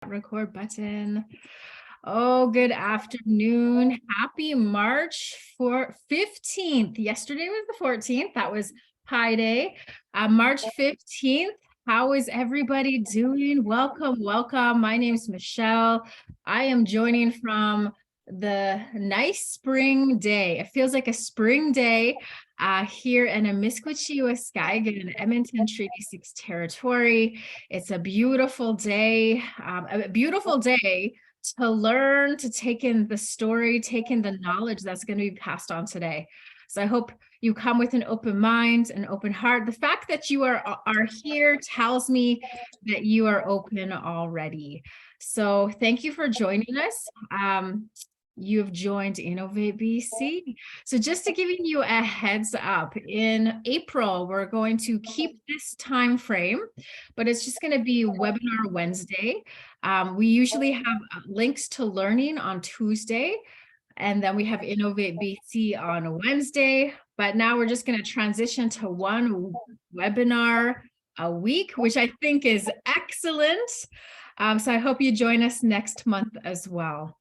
Record button. Oh, good afternoon. Happy March 15th. Yesterday was the 14th. That was Pi Day. March 15th. How is everybody doing? Welcome, welcome. My name is Michelle. I am joining from the nice spring day. It feels like a spring day here in Amiskwaci, Waskagan, Edmonton Treaty 6 territory. It's a beautiful day to learn, to take in the story, take in the knowledge that's going to be passed on today. So I hope you come with an open mind, an open heart. The fact that you are here tells me that you are open already. So thank you for joining us. You have joined Innovate BC. So just to giving you a heads up, in April, we're going to keep this time frame, but it's just going to be Webinar Wednesday. We usually have links to learning on Tuesday, and then we have Innovate BC on Wednesday. But now we're just going to transition to one webinar a week, which I think is excellent. So I hope you join us next month as well.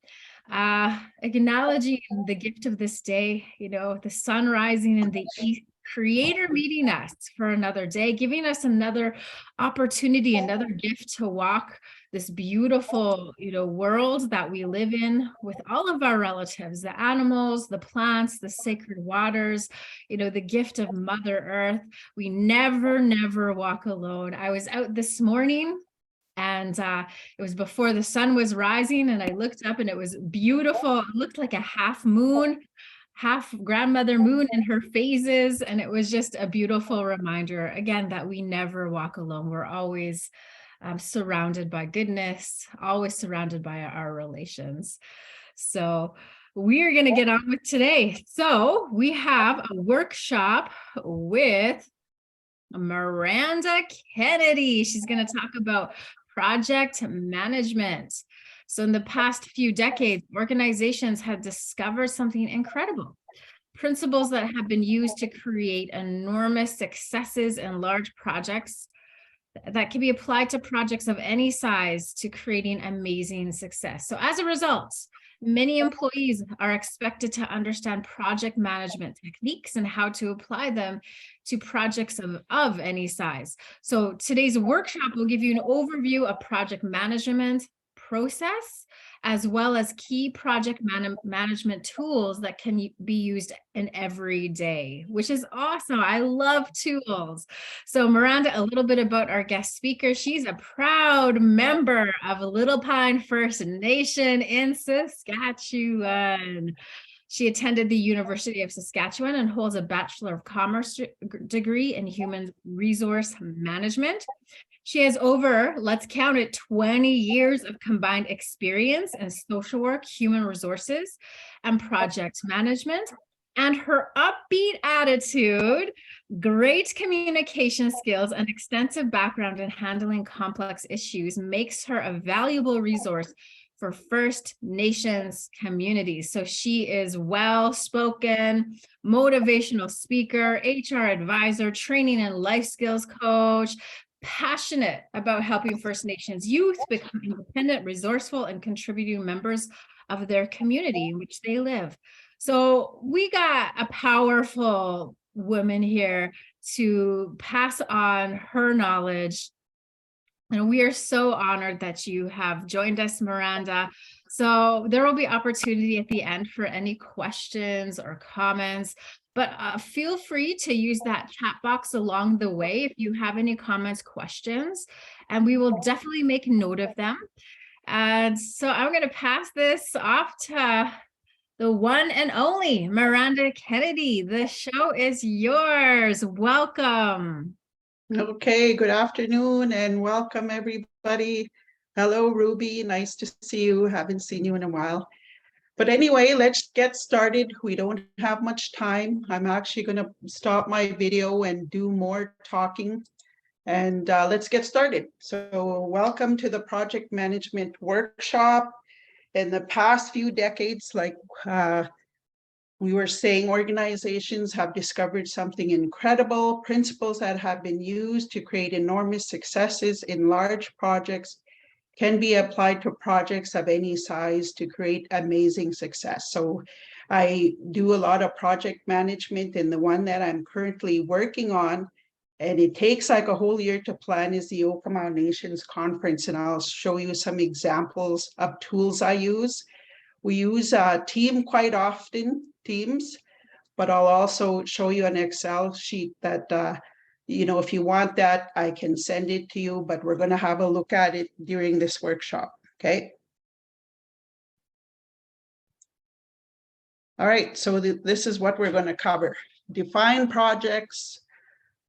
Acknowledging the gift of this day, the sun rising in the east, Creator meeting us for another day, giving us another opportunity, another gift to walk this beautiful, world that we live in with all of our relatives, the animals, the plants, the sacred waters, the gift of Mother Earth. We never walk alone. I was out this morning, and it was before the sun was rising, and I looked up and it was beautiful. It looked like a half moon, half grandmother moon in her phases. And it was just a beautiful reminder, again, that we never walk alone. We're always surrounded by goodness, always surrounded by our relations. So we are going to get on with today. So we have a workshop with Miranda Kennedy. She's going to talk about project management. So in the past few decades, organizations have discovered something incredible. Principles that have been used to create enormous successes in large projects that can be applied to projects of any size to creating amazing success. So as a result, many employees are expected to understand project management techniques and how to apply them to projects of any size. So today's workshop will give you an overview of project management process, as well as key project management tools that can be used in every day, which is awesome. I love tools. So Miranda, a little bit about our guest speaker. She's a proud member of Little Pine First Nation in Saskatchewan. She attended the University of Saskatchewan and holds a Bachelor of Commerce degree in Human Resource Management. She has over, let's count it, 20 years of combined experience in social work, human resources, and project management. And her upbeat attitude, great communication skills, and extensive background in handling complex issues makes her a valuable resource for First Nations communities. So she is well-spoken, motivational speaker, HR advisor, training and life skills coach, passionate about helping First Nations youth become independent, resourceful, and contributing members of their community in which they live. So we got a powerful woman here to pass on her knowledge. And we are so honored that you have joined us, Miranda. So there will be opportunity at the end for any questions or comments, but feel free to use that chat box along the way if you have any comments, questions, and we will definitely make note of them. And so I'm going to pass this off to the one and only Miranda Kennedy. The show is yours. Welcome. Okay, good afternoon and welcome everybody. Hello, Ruby. Nice to see you. Haven't seen you in a while. But anyway, let's get started. We don't have much time. I'm actually going to stop my video and do more talking. And let's get started. So welcome to the project management workshop. In the past few decades, like we were saying, organizations have discovered something incredible, principles that have been used to create enormous successes in large projects can be applied to projects of any size to create amazing success. So I do a lot of project management, and the one that I'm currently working on, and it takes like a whole year to plan, is the Okinawa Nations Conference. And I'll show you some examples of tools I use. We use Team quite often, Teams, but I'll also show you an Excel sheet that, if you want that, I can send it to you, but we're going to have a look at it during this workshop, okay? All right, so this is what we're going to cover. Define projects,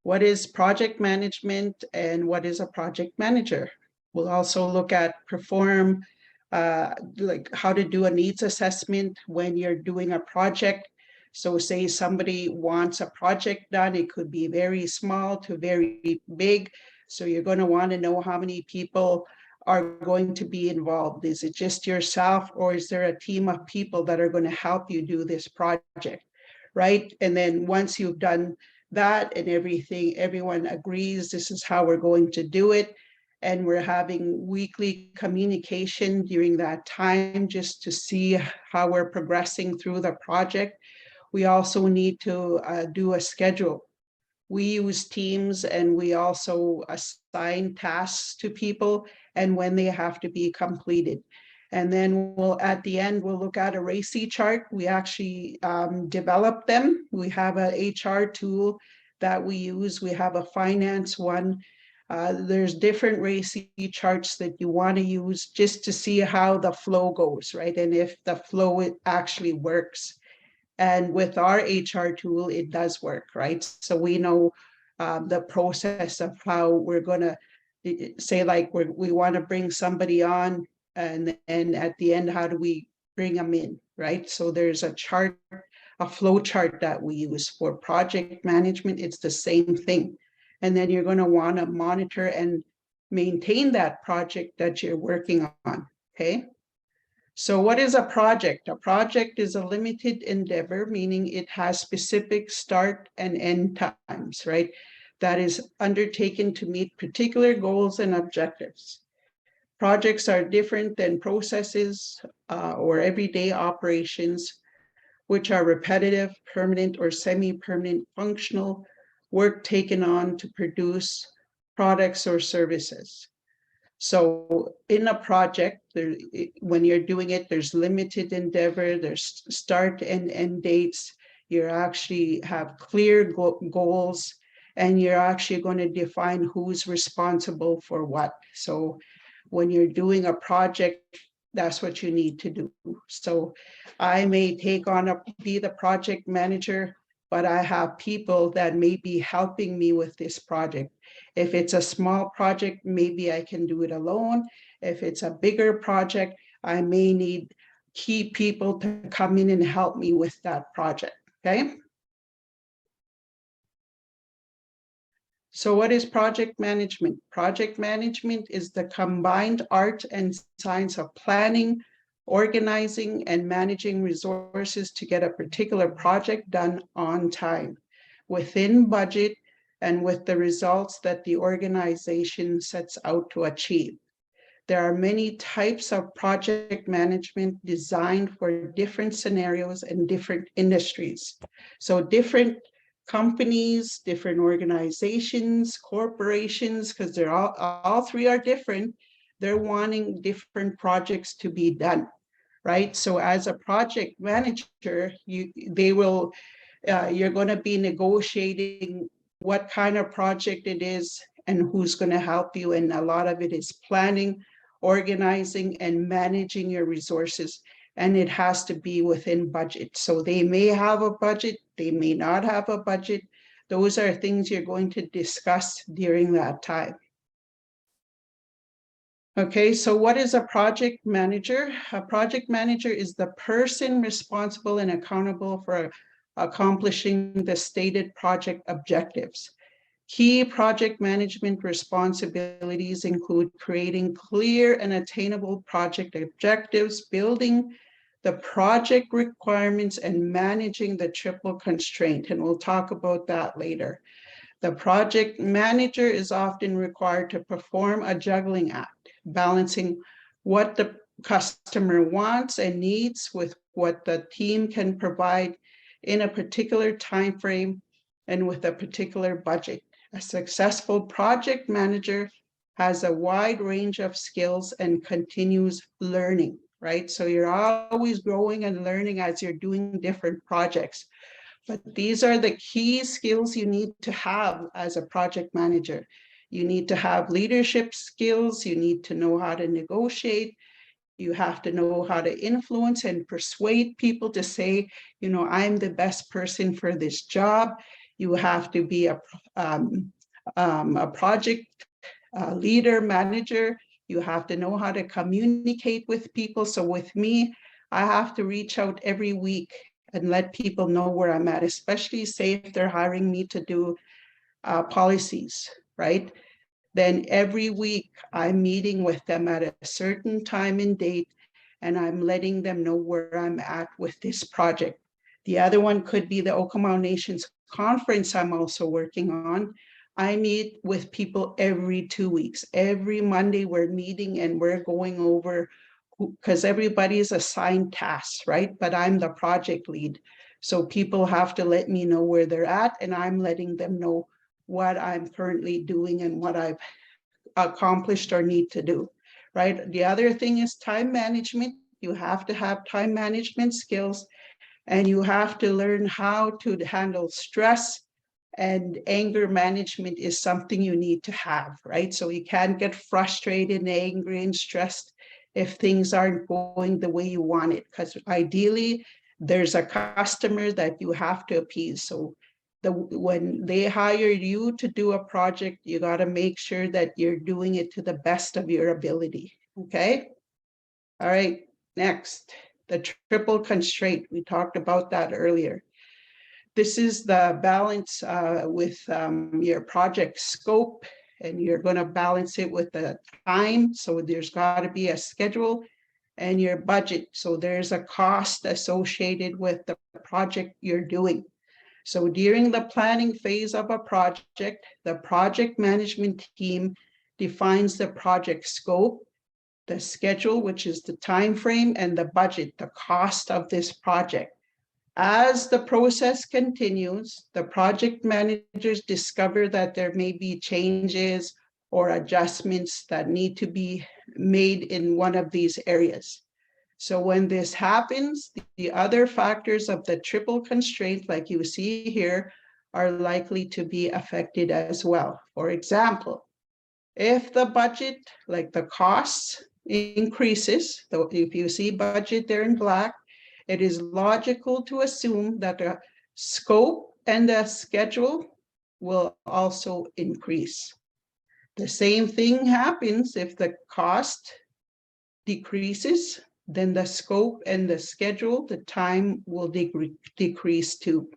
what is project management, and what is a project manager. We'll also look at perform, like how to do a needs assessment when you're doing a project. So say somebody wants a project done, it could be very small to very big. So you're going to want to know how many people are going to be involved. Is it just yourself, or is there a team of people that are going to help you do this project, right? And then once you've done that and everyone agrees this is how we're going to do it, and we're having weekly communication during that time just to see how we're progressing through the project. We also need to do a schedule. We use Teams, and we also assign tasks to people and when they have to be completed. And then at the end, we'll look at a RACI chart. We actually develop them. We have an HR tool that we use. We have a finance one. There's different RACI charts that you want to use just to see how the flow goes, right? And if the flow actually works. And with our HR tool, it does work, right? So we know the process of how we're going to say, like, we want to bring somebody on, and at the end, how do we bring them in, right? So there's a chart, a flow chart that we use for project management. It's the same thing. And then you're going to want to monitor and maintain that project that you're working on, okay? So what is a project? A project is a limited endeavor, meaning it has specific start and end times, right? That is undertaken to meet particular goals and objectives. Projects are different than processes or everyday operations, which are repetitive, permanent, or semi-permanent functional work taken on to produce products or services. So in a project, when you're doing it, there's limited endeavor, there's start and end dates. You actually have clear goals, and you're actually going to define who's responsible for what. So when you're doing a project, that's what you need to do. So I may be the project manager, but I have people that may be helping me with this project. If it's a small project, maybe I can do it alone. If it's a bigger project, I may need key people to come in and help me with that project, okay? So what is project management? Project management is the combined art and science of planning, organizing, and managing resources to get a particular project done on time, within budget, and with the results that the organization sets out to achieve. There are many types of project management designed for different scenarios and different industries. So different companies, different organizations, corporations, because they're all three are different, they're wanting different projects to be done, right? So as a project manager, you're going to be negotiating what kind of project it is and who's going to help you. And a lot of it is planning, organizing, and managing your resources. And it has to be within budget. So they may have a budget, they may not have a budget. Those are things you're going to discuss during that time. Okay, so what is a project manager? A project manager is the person responsible and accountable for accomplishing the stated project objectives. Key project management responsibilities include creating clear and attainable project objectives, building the project requirements, and managing the triple constraint. And we'll talk about that later. The project manager is often required to perform a juggling act, balancing what the customer wants and needs with what the team can provide in a particular time frame and with a particular budget. A successful project manager has a wide range of skills and continues learning, right? So you're always growing and learning as you're doing different projects. But these are the key skills you need to have as a project manager. You need to have leadership skills. You need to know how to negotiate. You have to know how to influence and persuade people to say, you know, I'm the best person for this job. You have to be a project leader, manager. You have to know how to communicate with people. So with me, I have to reach out every week and let people know where I'm at, especially say if they're hiring me to do policies, right? Then every week I'm meeting with them at a certain time and date, and I'm letting them know where I'm at with this project. The other one could be the Okinawa Nations conference I'm also working on. I meet with people every 2 weeks. Every Monday we're meeting and we're going over, because everybody's assigned tasks, right? But I'm the project lead. So people have to let me know where they're at, and I'm letting them know what I'm currently doing and what I've accomplished or need to do, right? The other thing is time management. You have to have time management skills, and you have to learn how to handle stress, and anger management is something you need to have, right? So you can't get frustrated and angry and stressed if things aren't going the way you want it, because ideally there's a customer that you have to appease. So when they hire you to do a project, you got to make sure that you're doing it to the best of your ability. Okay. All right. Next, the triple constraint. We talked about that earlier. This is the balance with your project scope, and you're going to balance it with the time. So there's got to be a schedule and your budget. So there's a cost associated with the project you're doing. So during the planning phase of a project, the project management team defines the project scope, the schedule, which is the time frame, and the budget, the cost of this project. As the process continues, the project managers discover that there may be changes or adjustments that need to be made in one of these areas. So when this happens, the other factors of the triple constraint, like you see here, are likely to be affected as well. For example, if the budget, like the costs, increases, so if you see budget there in black, it is logical to assume that the scope and the schedule will also increase. The same thing happens if the cost decreases, then the scope and the schedule, the time will decrease too.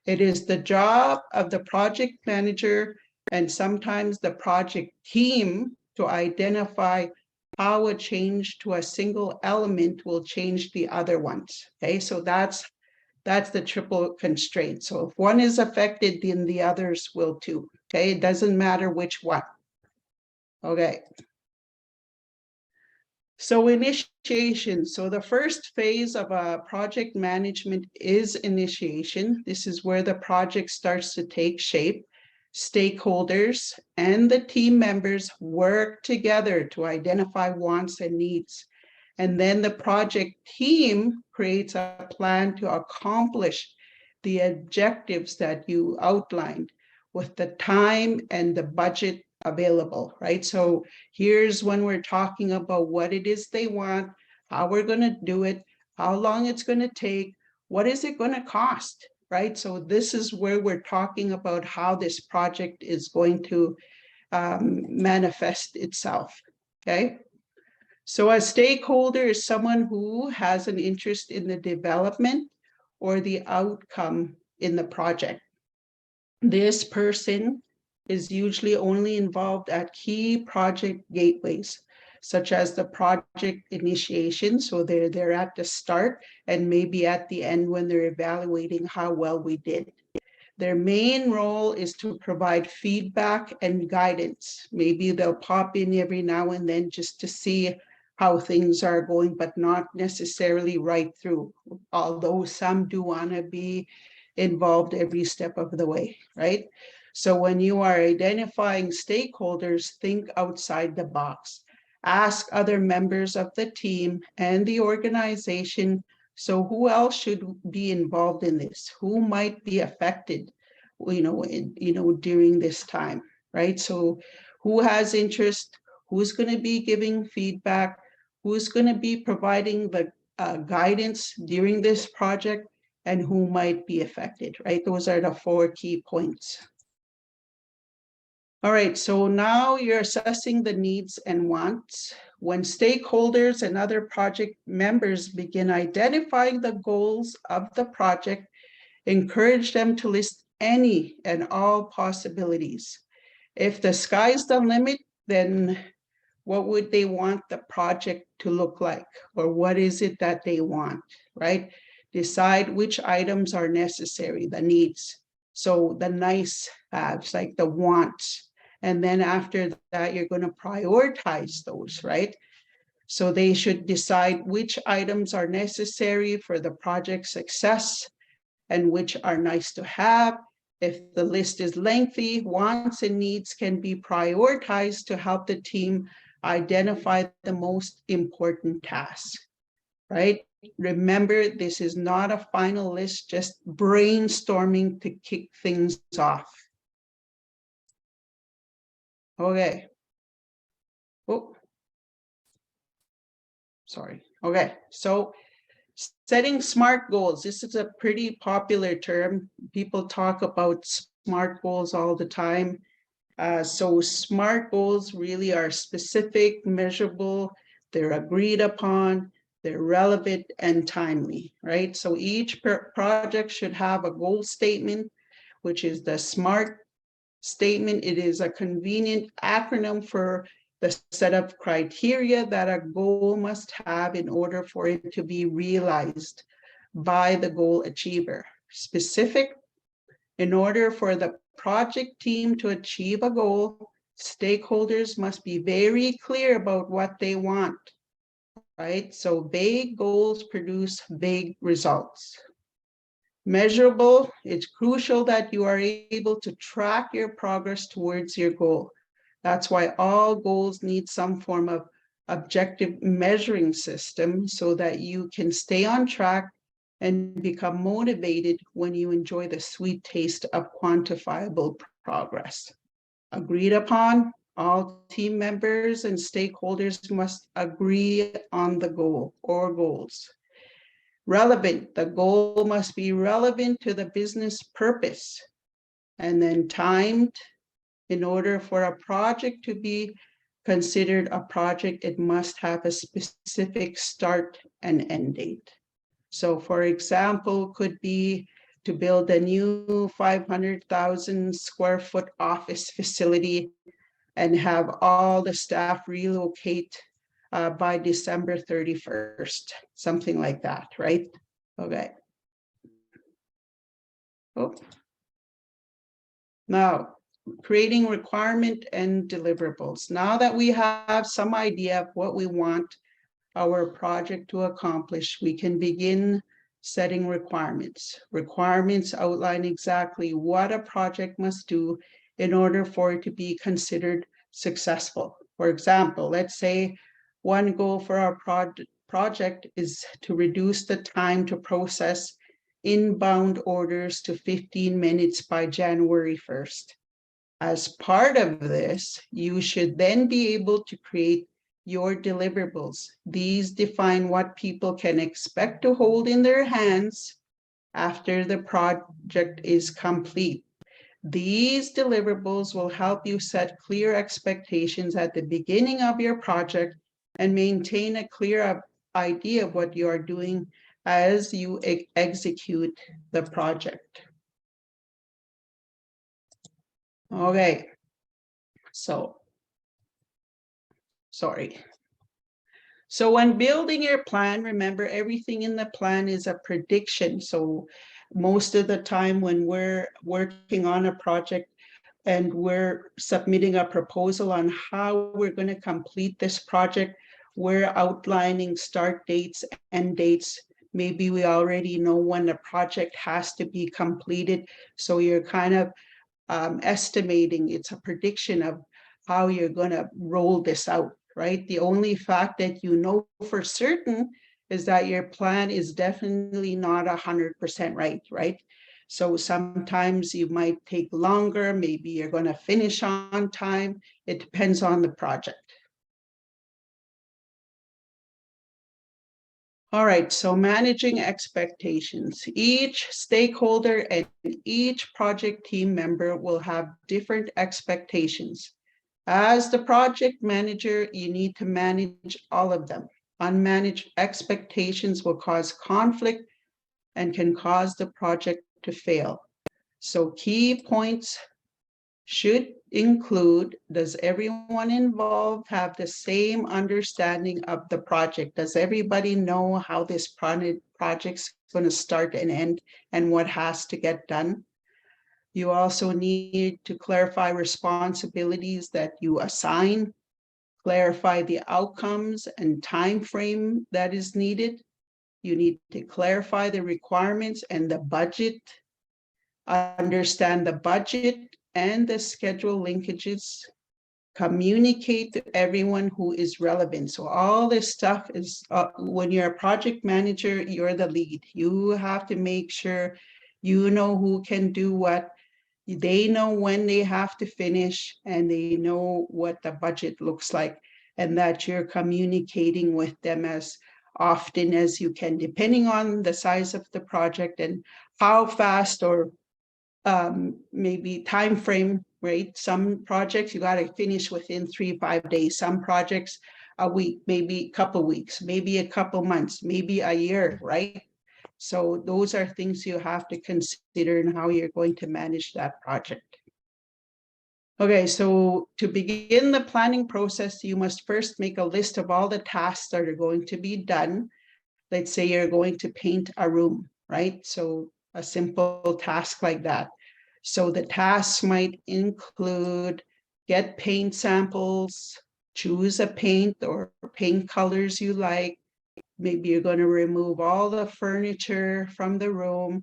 It is the job of the project manager and sometimes the project team to identify how a change to a single element will change the other ones. Okay, so that's the triple constraint. So if one is affected, then the others will too. Okay, it doesn't matter which one. Okay. So initiation. So the first phase of a project management is initiation. This is where the project starts to take shape. Stakeholders and the team members work together to identify wants and needs. And then the project team creates a plan to accomplish the objectives that you outlined with the time and the budget available, right? So here's when we're talking about what it is they want, how we're going to do it, how long it's going to take, what is it going to cost, right? So this is where we're talking about how this project is going to manifest itself, okay? So a stakeholder is someone who has an interest in the development or the outcome in the project. This person is usually only involved at key project gateways, such as the project initiation. So they're at the start and maybe at the end when they're evaluating how well we did. Their main role is to provide feedback and guidance. Maybe they'll pop in every now and then just to see how things are going, but not necessarily right through, although some do want to be involved every step of the way, right? So when you are identifying stakeholders, think outside the box. Ask other members of the team and the organization, so who else should be involved in this? Who might be affected, during this time, right? So who has interest? Who's going to be giving feedback? Who's going to be providing the guidance during this project? And who might be affected, right? Those are the 4 key points. All right, so now you're assessing the needs and wants. When stakeholders and other project members begin identifying the goals of the project, encourage them to list any and all possibilities. If the sky's the limit, then what would they want the project to look like? Or what is it that they want, right? Decide which items are necessary, the needs. So the nice haves, like the wants. And then after that, you're going to prioritize those, right? So they should decide which items are necessary for the project's success and which are nice to have. If the list is lengthy, wants and needs can be prioritized to help the team identify the most important tasks, right? Remember, this is not a final list, just brainstorming to kick things off. Okay. Oh, sorry. Okay, so setting SMART goals. This is a pretty popular term. People talk about SMART goals all the time. So SMART goals really are specific, measurable, they're agreed upon, they're relevant and timely, right? So each project should have a goal statement, which is the SMART statement. It is a convenient acronym for the set of criteria that a goal must have in order for it to be realized by the goal achiever. Specific, in order for the project team to achieve a goal, stakeholders must be very clear about what they want, right? So vague goals produce vague results. Measurable, it's crucial that you are able to track your progress towards your goal. That's why all goals need some form of objective measuring system so that you can stay on track and become motivated when you enjoy the sweet taste of quantifiable progress. Agreed upon, all team members and stakeholders must agree on the goal or goals. Relevant, the goal must be relevant to the business purpose. And then timed, in order for a project to be considered a project, it must have a specific start and end date. So for example, could be to build a new 500,000 square foot office facility and have all the staff relocate by December 31st, something like that, right? Okay. Oh. Now, creating requirement and deliverables. Now that we have some idea of what we want our project to accomplish, we can begin setting requirements. Requirements outline exactly what a project must do in order for it to be considered successful. For example, let's say one goal for our project is to reduce the time to process inbound orders to 15 minutes by January 1st. As part of this, you should then be able to create your deliverables. These define what people can expect to hold in their hands after the project is complete. These deliverables will help you set clear expectations at the beginning of your project and maintain a clear idea of what you are doing as you execute the project. Okay, so, sorry. So when building your plan, remember everything in the plan is a prediction. So most of the time when we're working on a project and we're submitting a proposal on how we're going to complete this project, we're outlining start dates, end dates. Maybe we already know when the project has to be completed. So you're kind of estimating, it's a prediction of how you're going to roll this out, right? The only fact that you know for certain is that your plan is definitely not 100% right, right? So sometimes you might take longer, maybe you're going to finish on time. It depends on the project. All right, so managing expectations. Each stakeholder and each project team member will have different expectations. As the project manager, you need to manage all of them. Unmanaged expectations will cause conflict and can cause the project to fail. So key points should include, does everyone involved have the same understanding of the project? Does everybody know how this project's going to start and end and what has to get done? You also need to clarify responsibilities that you assign, clarify the outcomes and time frame that is needed. You need to clarify the requirements and the budget, understand the budget and the schedule linkages, communicate to everyone who is relevant. So all this stuff is, when you're a project manager, you're the lead. You have to make sure you know who can do what, they know when they have to finish, and they know what the budget looks like, and that you're communicating with them as often as you can, depending on the size of the project and how fast or maybe time frame, right? Some projects you got to finish within 3-5 days. Some projects a week, maybe a couple weeks, maybe a couple months, maybe a year, right? So those are things you have to consider in how you're going to manage that project. Okay, so to begin the planning process, you must first make a list of all the tasks that are going to be done. Let's say you're going to paint a room, right? So a simple task like that. So the tasks might include get paint samples, choose a paint or paint colors you like. Maybe you're going to remove all the furniture from the room,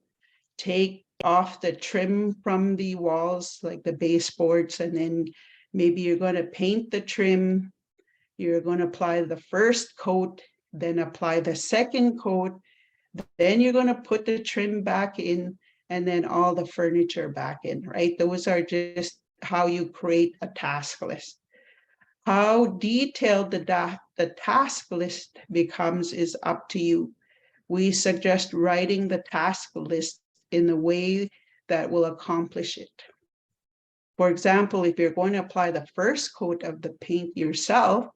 take off the trim from the walls, like the baseboards, and then maybe you're going to paint the trim. You're going to apply the first coat, then apply the second coat, then you're going to put the trim back in, and then all the furniture back in, right? Those are just how you create a task list. How detailed the task list becomes is up to you. We suggest writing the task list in the way that will accomplish it. For example, if you're going to apply the first coat of the paint yourself,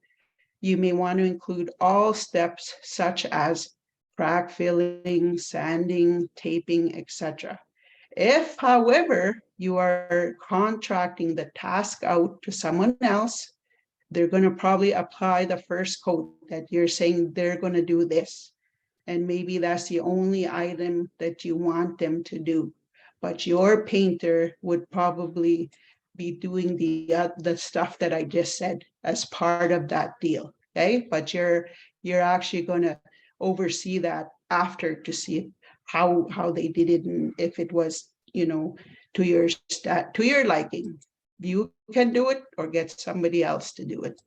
you may want to include all steps such as crack filling, sanding, taping, etc. If, however, you are contracting the task out to someone else, they're going to probably apply the first coat that you're saying they're going to do this. And maybe that's the only item that you want them to do. But your painter would probably be doing the stuff that I just said as part of that deal. Okay, but you're actually going to oversee that after to see how they did it, and if it was, you know, to your liking. You can do it or get somebody else to do it.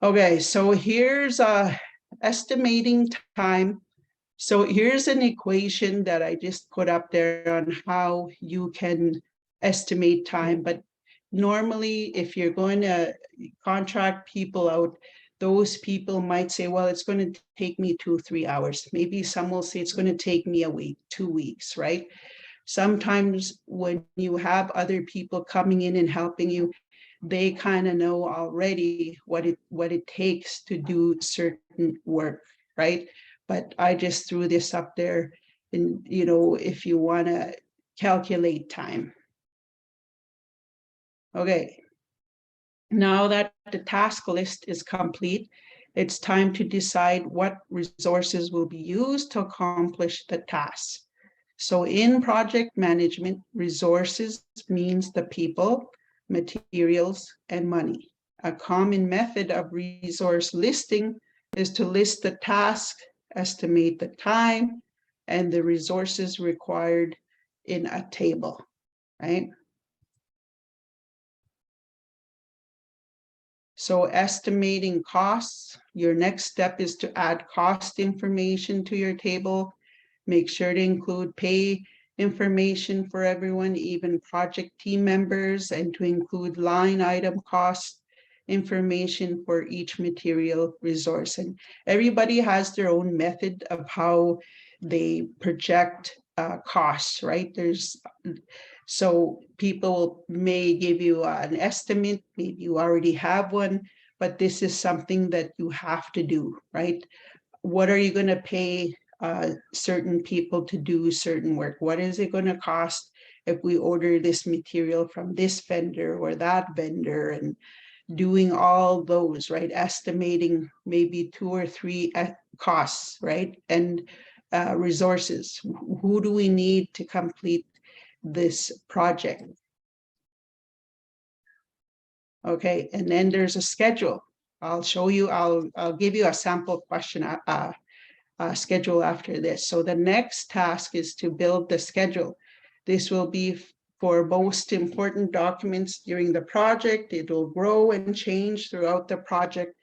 Okay, so here's estimating time. So here's an equation that I just put up there on how you can estimate time. But normally, if you're going to contract people out, those people might say, well, it's going to take me 2-3 hours. Maybe some will say it's going to take me a week, 2 weeks, right? Sometimes when you have other people coming in and helping you, they kind of know already what it takes to do certain work, right? But I just threw this up there, and you know, if you want to calculate time. Okay, now that the task list is complete, it's time to decide what resources will be used to accomplish the task. So in project management, resources means the people, materials, and money. A common method of resource listing is to list the task, estimate the time, and the resources required in a table, right? So estimating costs, your next step is to add cost information to your table. Make sure to include pay information for everyone, even project team members, and to include line item cost information for each material resource. And everybody has their own method of how they project costs, right? So people may give you an estimate, maybe you already have one, but this is something that you have to do, right? What are you going to pay certain people to do certain work? What is it going to cost if we order this material from this vendor or that vendor, and doing all those, right? Estimating maybe 2 or 3 costs, right? And resources. Who do we need to complete this project? Okay, and then there's a schedule. I'll show you, I'll give you a sample question schedule after this. So the next task is to build the schedule. This will be for most important documents during the project. It will grow and change throughout the project.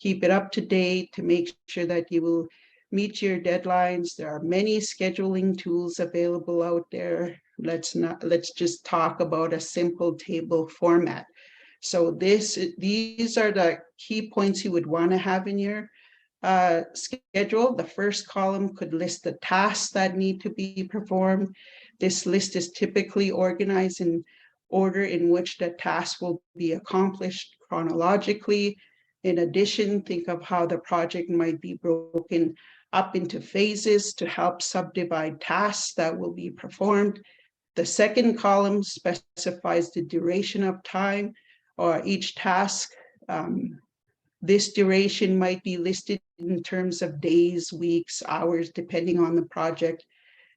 Keep it up to date to make sure that you will meet your deadlines. There are many scheduling tools available out there. Let's just talk about a simple table format. So these are the key points you would want to have in your schedule. The first column could list the tasks that need to be performed. This list is typically organized in order in which the task will be accomplished chronologically. In addition, think of how the project might be broken up into phases to help subdivide tasks that will be performed. The second column specifies the duration of time or each task. This duration might be listed in terms of days, weeks, hours, depending on the project.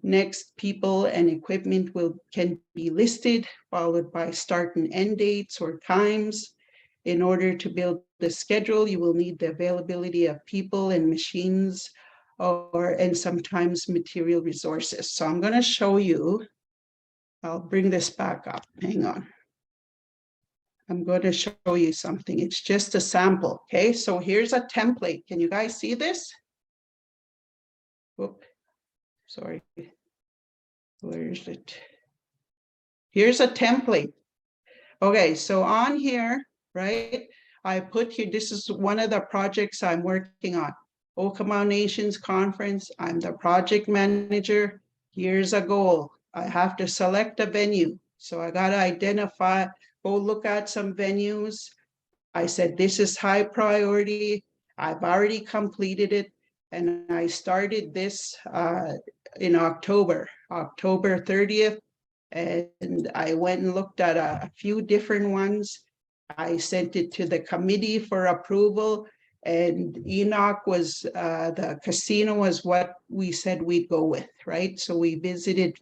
Next, people and equipment can be listed, followed by start and end dates or times. In order to build the schedule, you will need the availability of people and machines, and sometimes material resources. So I'm going to show you. I'll bring this back up. Hang on. I'm going to show you something. It's just a sample. Okay, so here's a template. Can you guys see this? Whoop, sorry. Where is it? Here's a template. Okay, so on here, right, I put here, this is one of the projects I'm working on. Okama Nations Conference. I'm the project manager. Here's a goal. I have to select a venue. So I got to identify, go look at some venues. I said, this is high priority. I've already completed it. And I started this in October 30th. And I went and looked at a few different ones. I sent it to the committee for approval. And Enoch was, the casino was what we said we'd go with, right? So we visited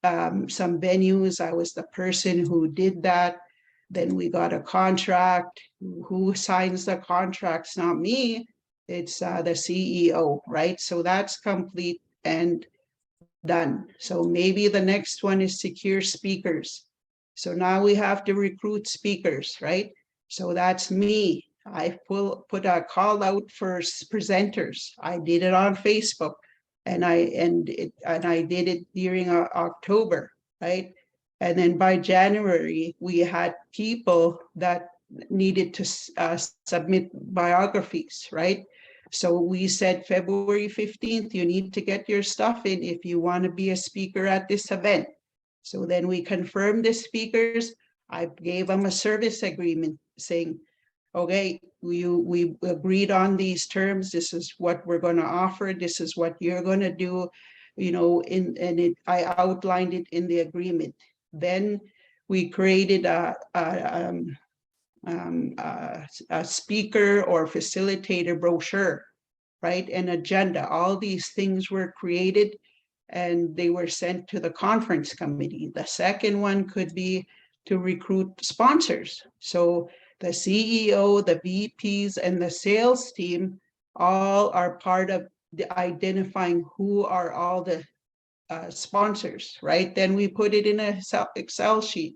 some venues. I was the person who did that. Then we got a contract. Who signs the contracts? Not me. It's the CEO, right? So that's complete and done. So maybe the next one is secure speakers. So now we have to recruit speakers, right? So that's me. I put a call out for presenters. I did it on Facebook, and I did it during October, right? And then by January, we had people that needed to submit biographies, right? So we said February 15th, you need to get your stuff in if you want to be a speaker at this event. So then we confirmed the speakers. I gave them a service agreement saying, okay, we agreed on these terms. This is what we're going to offer. This is what you're going to do, you know, I outlined it in the agreement. Then we created a speaker or facilitator brochure, right? An agenda. All these things were created. and they were sent to the conference committee. The second one could be to recruit sponsors. So the CEO, the VPs, and the sales team all are part of the identifying who are all the sponsors, right? Then we put it in a Excel sheet.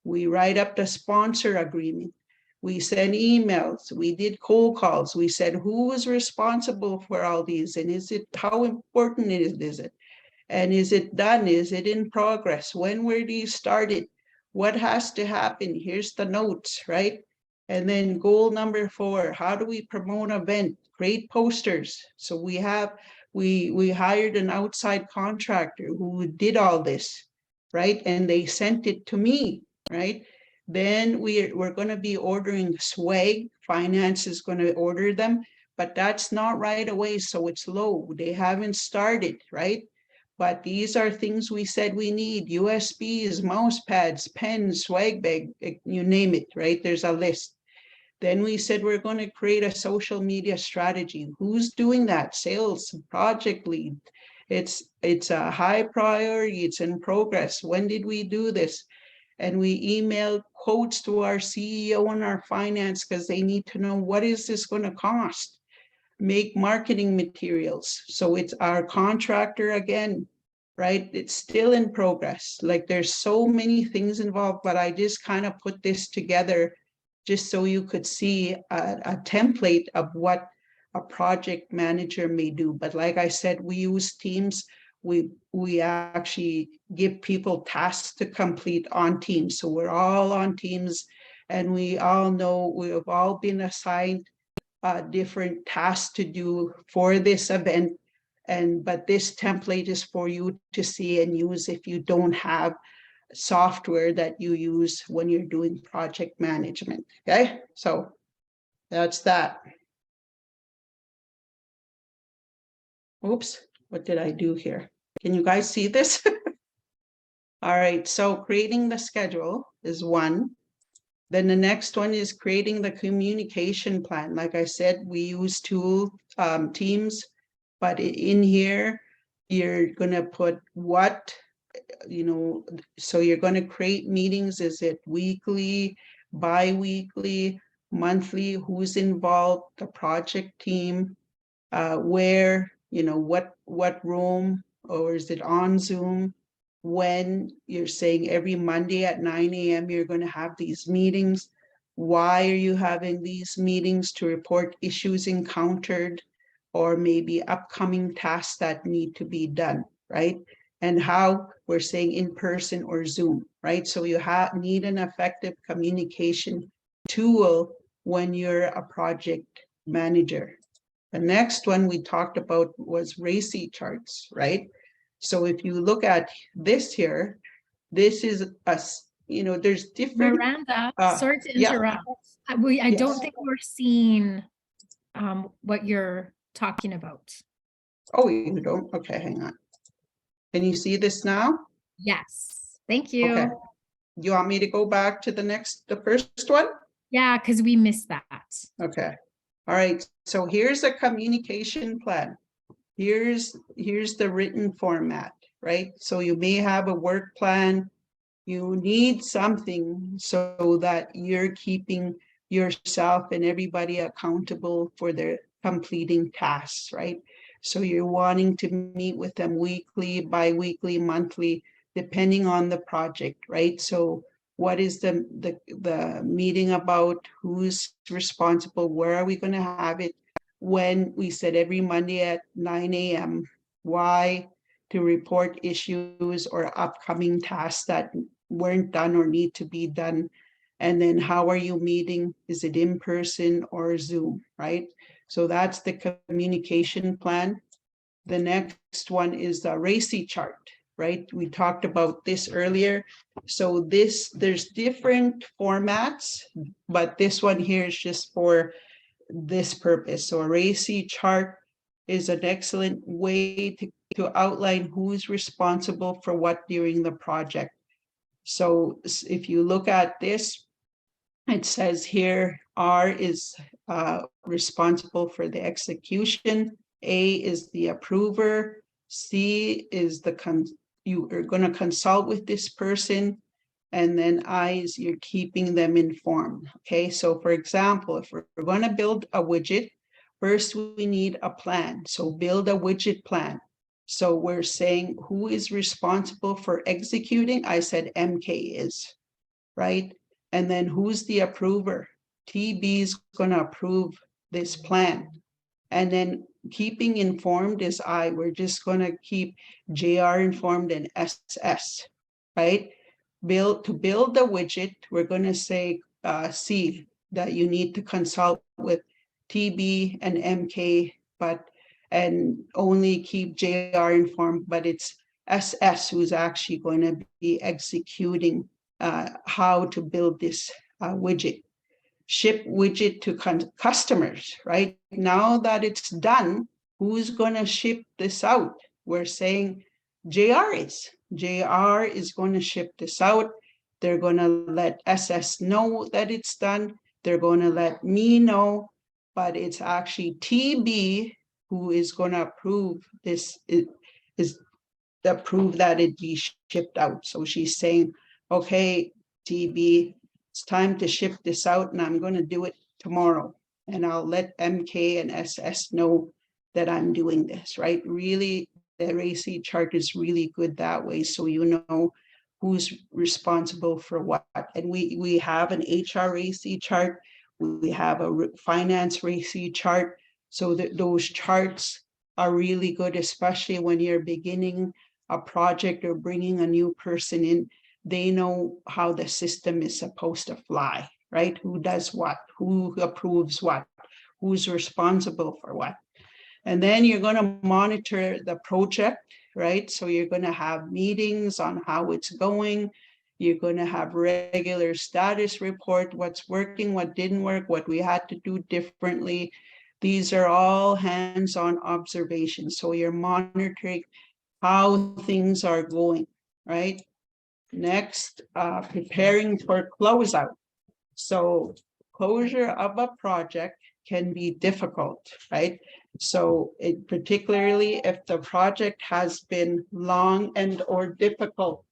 We write up the sponsor agreement. We send emails. We did cold calls. We said who was responsible for all these, and how important is it? And is it done? Is it in progress? When were these started? What has to happen? Here's the notes, right? And then goal number 4, how do we promote an event? Create posters. So we hired an outside contractor who did all this, right? And they sent it to me, right? Then we're going to be ordering swag. Finance is going to order them, but that's not right away. So it's low. They haven't started, right? But these are things we said we need: USBs, mouse pads, pens, swag bag, you name it, right? There's a list. Then we said we're going to create a social media strategy. Who's doing that? Sales, project lead. It's a high priority. It's in progress. When did we do this? And we emailed quotes to our CEO and our finance because they need to know, what is this going to cost? Make marketing materials. So it's our contractor again, right? It's still in progress. Like, there's so many things involved, but I just kind of put this together just so you could see a template of what a project manager may do. But like I said, we use Teams. We actually give people tasks to complete on Teams. So we're all on Teams, and we all know we've all been assigned different tasks to do for this event. But this template is for you to see and use if you don't have software that you use when you're doing project management. Okay, so that's that. Oops, what did I do here? Can you guys see this? All right, so creating the schedule is one. Then the next one is creating the communication plan. Like I said, we use Teams, but in here, you're gonna put what, so you're gonna create meetings. Is it weekly, bi-weekly, monthly? Who's involved? The project team, where, what room, or is it on Zoom? When you're saying every Monday at 9 a.m. you're going to have these meetings. Why are you having these meetings? To report issues encountered, or maybe upcoming tasks that need to be done, right? And how we're saying in person or Zoom, right? So you need an effective communication tool when you're a project manager. The next one we talked about was RACI charts, right? So if you look at this here, this is there's different. Miranda, sorry to yeah. interrupt. I Yes. don't think we're seeing what you're talking about. Oh, you don't? Okay, hang on. Can you see this now? Yes, thank you. Okay. You want me to go back to the first one? Yeah, because we missed that. Okay. All right. So here's a communication plan. Here's the written format, right? So you may have a work plan. You need something so that you're keeping yourself and everybody accountable for their completing tasks, right? So you're wanting to meet with them weekly, bi-weekly, monthly, depending on the project, right? So what is the meeting about? Who's responsible? Where are we going to have it? When we said every Monday at 9 a.m. Why? To report issues or upcoming tasks that weren't done or need to be done. And then how are you meeting? Is it in person or Zoom, right? So that's the communication plan. The next one is the RACI chart, right? We talked about this earlier. So there's different formats, but this one here is just for this purpose. So a RACI chart is an excellent way to outline who's responsible for what during the project. So if you look at this, it says here, R is responsible for the execution, A is the approver, C is you are going to consult with this person. And then I is you're keeping them informed. Okay, so for example, if we're going to build a widget, first we need a plan. So build a widget plan. So we're saying who is responsible for executing? I said MK is, right? And then who's the approver? TB is going to approve this plan. And then keeping informed is I. We're just going to keep JR informed and SS, right? To build the widget, we're going to say C, that you need to consult with TB and MK, and only keep JR informed, but it's SS who's actually going to be executing how to build this widget. Ship widget to customers, right? Now that it's done, who's going to ship this out? We're saying JR is. JR is going to ship this out. They're going to let SS know that it's done. They're going to let me know, but it's actually TB who is going to approve this, is approve that it be shipped out. So she's saying, okay, TB, it's time to ship this out and I'm going to do it tomorrow. And I'll let MK and SS know that I'm doing this, right? Really, the RACI chart is really good that way. So you know who's responsible for what. And we have an HR RACI chart. We have a finance RACI chart. So that those charts are really good, especially when you're beginning a project or bringing a new person in. They know how the system is supposed to fly, right? Who does what, who approves what, who's responsible for what. And then you're going to monitor the project, right? So you're going to have meetings on how it's going. You're going to have regular status report, what's working, what didn't work, what we had to do differently. These are all hands-on observations. So you're monitoring how things are going, right? Next, preparing for closeout. So closure of a project can be difficult, right? So particularly if the project has been long and or difficult,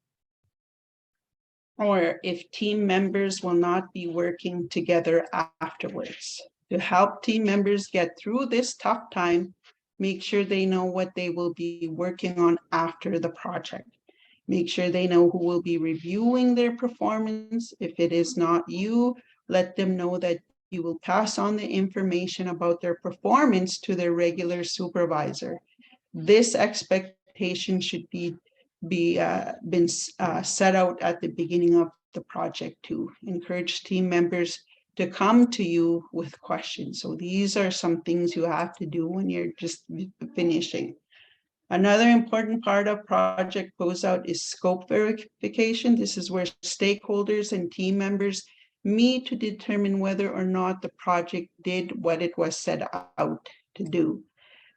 or if team members will not be working together afterwards. To help team members get through this tough time, make sure they know what they will be working on after the project. Make sure they know who will be reviewing their performance. If it is not you, let them know that you will pass on the information about their performance to their regular supervisor. This expectation should be been set out at the beginning of the project to encourage team members to come to you with questions. So these are some things you have to do when you're just finishing. Another important part of project closeout is scope verification. This is where stakeholders and team members meet to determine whether or not the project did what it was set out to do.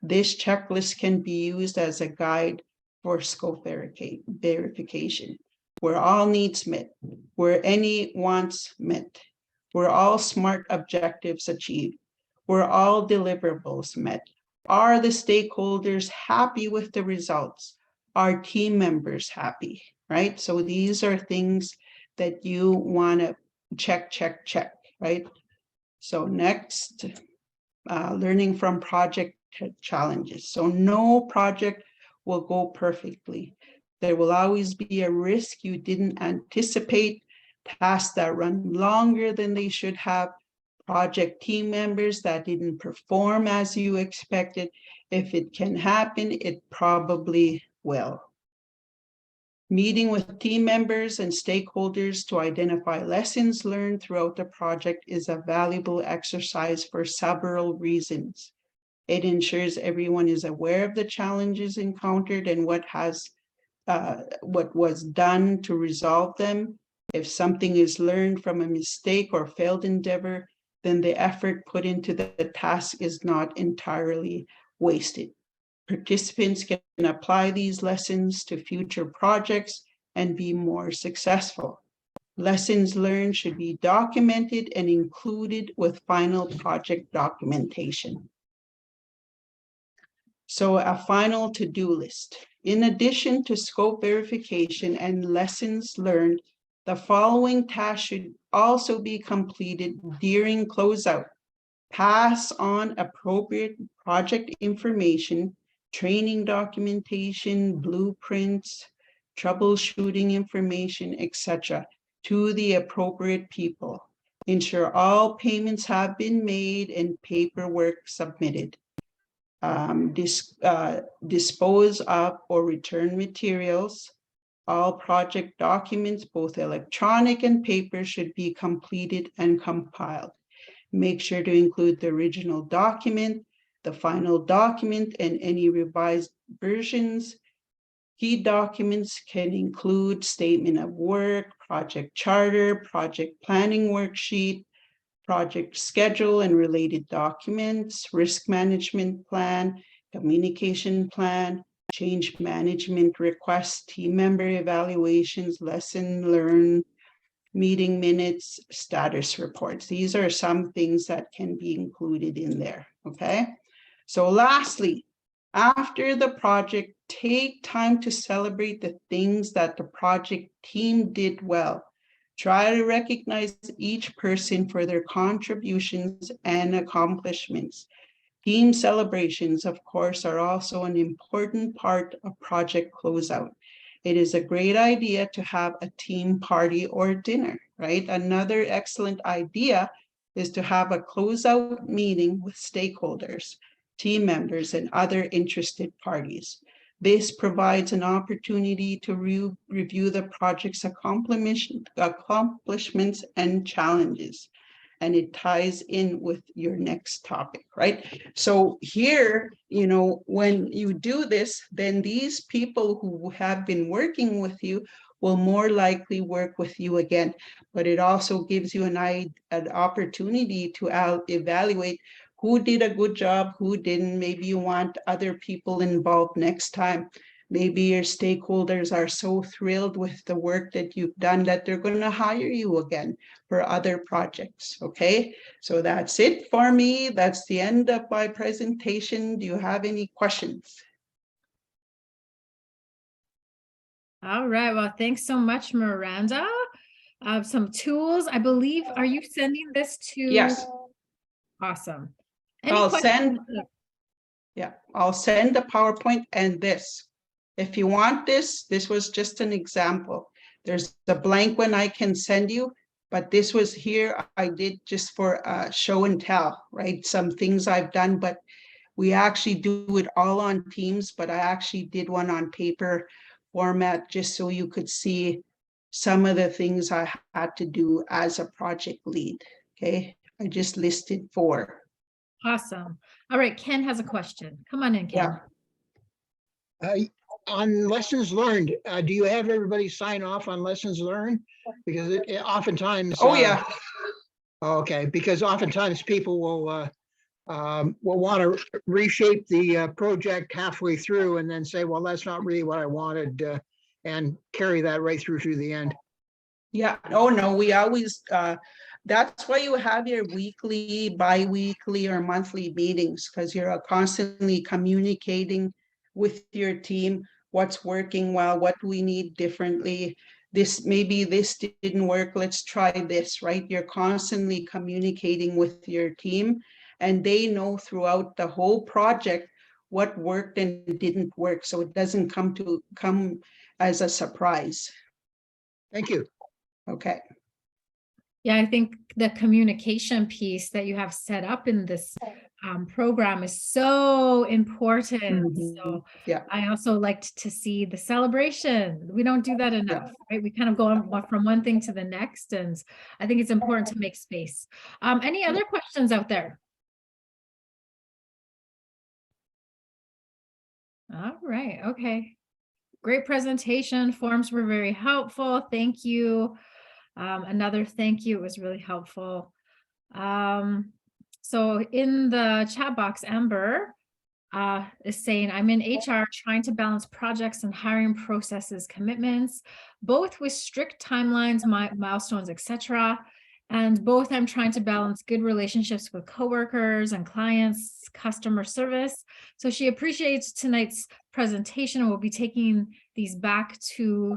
This checklist can be used as a guide for scope verification, where all needs met, where any wants met, where all SMART objectives achieved, where all deliverables met. Are the stakeholders happy with the results? Are team members happy, right? So these are things that you want to check, right? So next, learning from project challenges. So no project will go perfectly. There will always be a risk you didn't anticipate, tasks that run longer than they should have, project team members that didn't perform as you expected. If it can happen, it probably will. Meeting with team members and stakeholders to identify lessons learned throughout the project is a valuable exercise for several reasons. It ensures everyone is aware of the challenges encountered and what was done to resolve them. If something is learned from a mistake or failed endeavor, then the effort put into the task is not entirely wasted. Participants can apply these lessons to future projects and be more successful. Lessons learned should be documented and included with final project documentation. So a final to-do list. In addition to scope verification and lessons learned, the following tasks should also be completed during closeout. Pass on appropriate project information, training documentation, blueprints, troubleshooting information, etc., to the appropriate people. Ensure all payments have been made and paperwork submitted. Dispose of or return materials. All project documents, both electronic and paper, should be completed and compiled. Make sure to include the original document, the final document, and any revised versions. Key documents can include statement of work, project charter, project planning worksheet, project schedule and related documents, risk management plan, communication plan, change management requests, team member evaluations, lesson learned, meeting minutes, status reports. These are some things that can be included in there, okay? So lastly, after the project, take time to celebrate the things that the project team did well. Try to recognize each person for their contributions and accomplishments. Team celebrations, of course, are also an important part of project closeout. It is a great idea to have a team party or dinner, right? Another excellent idea is to have a closeout meeting with stakeholders, team members, and other interested parties. This provides an opportunity to review the project's accomplishments and challenges. And it ties in with your next topic, right? So here, you know, when you do this, then these people who have been working with you will more likely work with you again. But it also gives you an opportunity to evaluate who did a good job, who didn't. Maybe you want other people involved next time. Maybe your stakeholders are so thrilled with the work that you've done that they're going to hire you again for other projects, okay? So that's it for me. That's the end of my presentation. Do you have any questions? All right, well, thanks so much, Miranda. Some tools, I believe, are you sending this to? Yes. Awesome. Any I'll questions? I'll send the PowerPoint and this. If you want this was just an example. There's a blank one I can send you, but this was here I did just for show and tell, right? Some things I've done, but we actually do it all on Teams, but I actually did one on paper format just so you could see some of the things I had to do as a project lead, okay? I just listed 4. Awesome. All right, Ken has a question. Come on in, Ken. Yeah. On lessons learned, do you have everybody sign off on lessons learned? Because it oftentimes. Oh, yeah. Okay, because oftentimes people will want to reshape the project halfway through and then say, well, that's not really what I wanted, and carry that right through to the end. Yeah. Oh, no, we always, that's why you have your weekly, bi-weekly, or monthly meetings, because you're constantly communicating with your team what's working well, what we need differently. Maybe this didn't work, let's try this, right? You're constantly communicating with your team, and they know throughout the whole project what worked and didn't work, so it doesn't come as a surprise. Thank you. Okay. Yeah, I think the communication piece that you have set up in this program is so important. So yeah, I also liked to see the celebration. We don't do that enough, right? We kind of go from one thing to the next, and I think it's important to make space. Any other questions out there? All right, okay. Great presentation. Forms were very helpful. Thank you. Another thank you, it was really helpful. So in the chat box, Amber is saying, I'm in HR trying to balance projects and hiring processes, commitments, both with strict timelines, milestones, etc., And both I'm trying to balance good relationships with coworkers and clients, customer service. So she appreciates tonight's presentation and will be taking these back to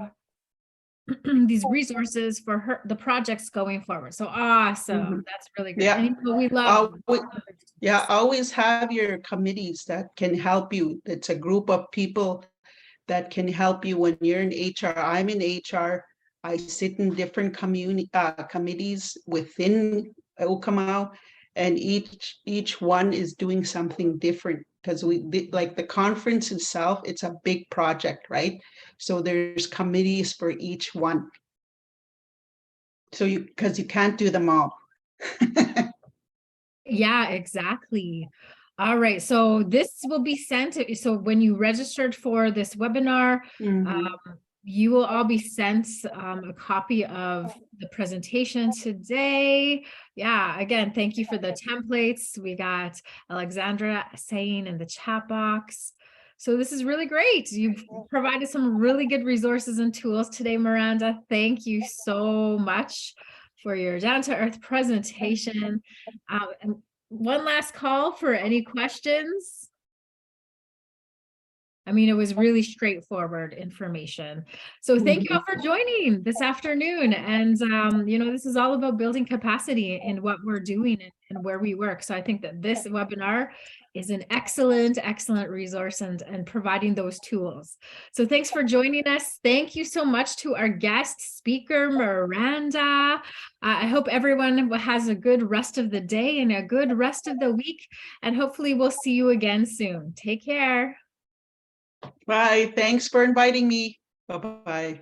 these resources for the projects going forward. So awesome. Mhm. That's really great. Yeah. And we love. Yeah, always have your committees that can help you. It's a group of people that can help you when you're in HR. I'm in HR. I sit in different committees within Okamau, and each one is doing something different, because like the conference itself, it's a big project, right? So there's committees for each one. So because you can't do them all. Yeah, exactly. All right. So this will be sent. So when you registered for this webinar, Mhm. you will all be sent a copy of the presentation today. Yeah, again, thank you for the templates. We got Alexandra saying in the chat box. So this is really great. You've provided some really good resources and tools today, Miranda. Thank you so much for your down-to-earth presentation. And one last call for any questions. I mean, it was really straightforward information. So thank you all for joining this afternoon. And, you know, this is all about building capacity in what we're doing and where we work. So I think that this webinar is an excellent, excellent resource and providing those tools. So thanks for joining us. Thank you so much to our guest speaker, Miranda. I hope everyone has a good rest of the day and a good rest of the week. And hopefully we'll see you again soon. Take care. Bye. Thanks for inviting me. Bye-bye.